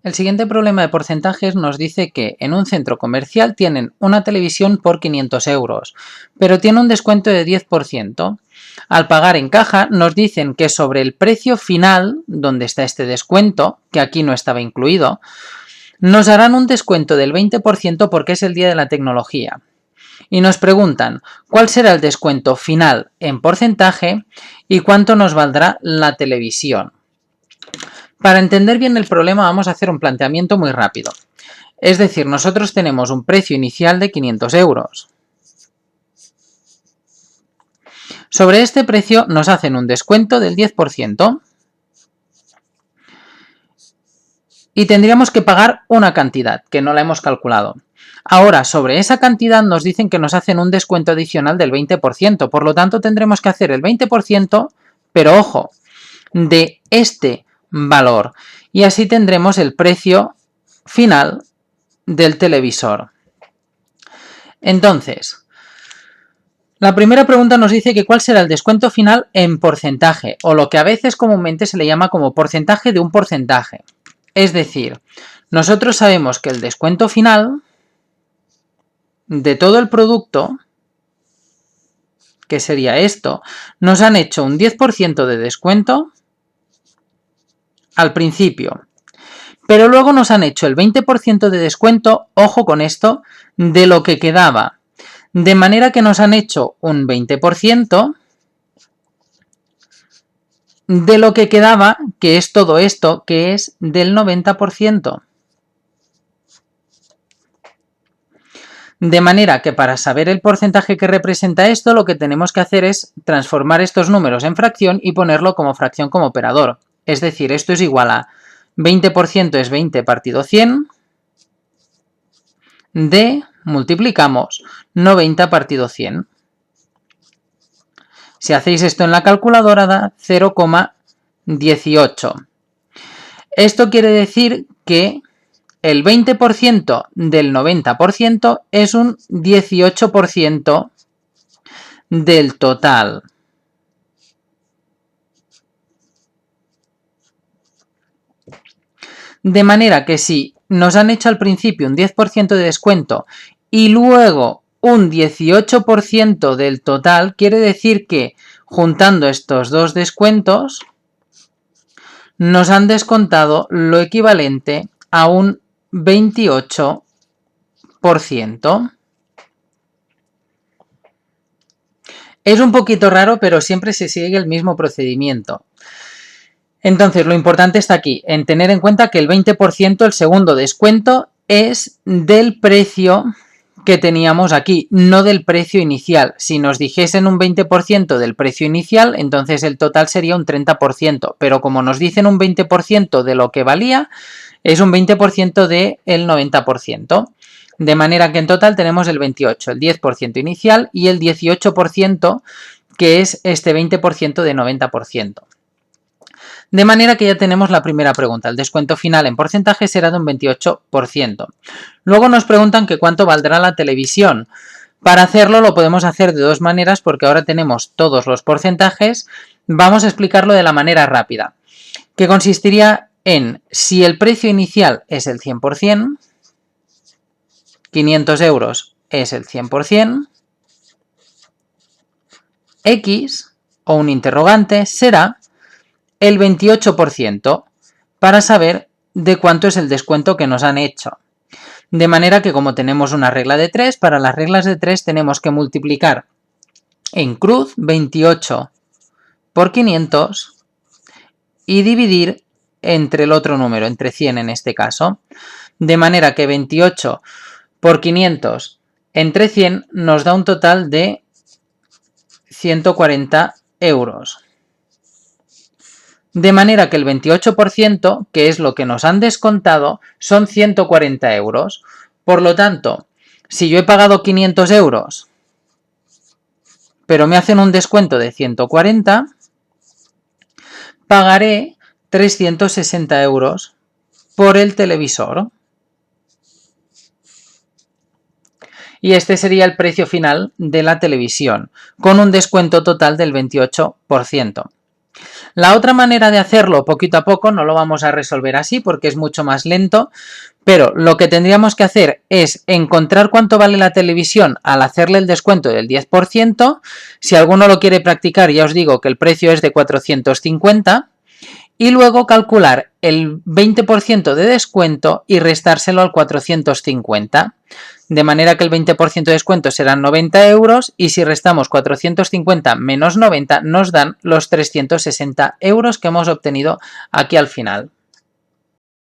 El siguiente problema de porcentajes nos dice que en un centro comercial tienen una televisión por 500 euros, pero tiene un descuento de 10%. Al pagar en caja nos dicen que sobre el precio final, donde está este descuento, que aquí no estaba incluido, nos harán un descuento del 20% porque es el día de la tecnología. Y nos preguntan cuál será el descuento final en porcentaje y cuánto nos valdrá la televisión. Para entender bien el problema vamos a hacer un planteamiento muy rápido. Es decir, nosotros tenemos un precio inicial de 500 euros. Sobre este precio nos hacen un descuento del 10% y tendríamos que pagar una cantidad, que no la hemos calculado. Ahora, sobre esa cantidad nos dicen que nos hacen un descuento adicional del 20%, por lo tanto tendremos que hacer el 20%, pero ojo, de este valor. Y así tendremos el precio final del televisor. Entonces, la primera pregunta nos dice que cuál será el descuento final en porcentaje, o lo que a veces comúnmente se le llama como porcentaje de un porcentaje. Es decir, nosotros sabemos que el descuento final de todo el producto, que sería esto, nos han hecho un 10% de descuento al principio, pero luego nos han hecho el 20% de descuento, ojo con esto, de lo que quedaba. De manera que nos han hecho un 20% de lo que quedaba, que es todo esto, que es del 90%. De manera que para saber el porcentaje que representa esto, lo que tenemos que hacer es transformar estos números en fracción y ponerlo como fracción como operador. Es decir, esto es igual a 20% es 20 partido 100 de, multiplicamos, 90 partido 100. Si hacéis esto en la calculadora da 0,18. Esto quiere decir que el 20% del 90% es un 18% del total. De manera que si nos han hecho al principio un 10% de descuento y luego un 18% del total, quiere decir que juntando estos dos descuentos nos han descontado lo equivalente a un 28%. Es un poquito raro, pero siempre se sigue el mismo procedimiento. Entonces, lo importante está aquí, en tener en cuenta que el 20%, el segundo descuento, es del precio que teníamos aquí, no del precio inicial. Si nos dijesen un 20% del precio inicial, entonces el total sería un 30%, pero como nos dicen un 20% de lo que valía, es un 20% del 90%. De manera que en total tenemos el 28%, el 10% inicial y el 18%, que es este 20% de 90%. De manera que ya tenemos la primera pregunta. El descuento final en porcentaje será de un 28%. Luego nos preguntan que cuánto valdrá la televisión. Para hacerlo lo podemos hacer de dos maneras porque ahora tenemos todos los porcentajes. Vamos a explicarlo de la manera rápida, que consistiría en si el precio inicial es el 100%, 500 euros es el 100%, X o un interrogante será el 28% para saber de cuánto es el descuento que nos han hecho. De manera que como tenemos una regla de 3, para las reglas de 3 tenemos que multiplicar en cruz 28 por 500 y dividir entre el otro número, entre 100 en este caso. De manera que 28 por 500 entre 100 nos da un total de 140 euros. De manera que el 28%, que es lo que nos han descontado, son 140 euros. Por lo tanto, si yo he pagado 500 euros, pero me hacen un descuento de 140, pagaré 360 euros por el televisor. Y este sería el precio final de la televisión, con un descuento total del 28%. La otra manera de hacerlo poquito a poco, no lo vamos a resolver así porque es mucho más lento, pero lo que tendríamos que hacer es encontrar cuánto vale la televisión al hacerle el descuento del 10%. Si alguno lo quiere practicar, ya os digo que el precio es de 450. Y luego calcular el 20% de descuento y restárselo al 450. De manera que el 20% de descuento serán 90 euros y si restamos 450 menos 90 nos dan los 360 euros que hemos obtenido aquí al final.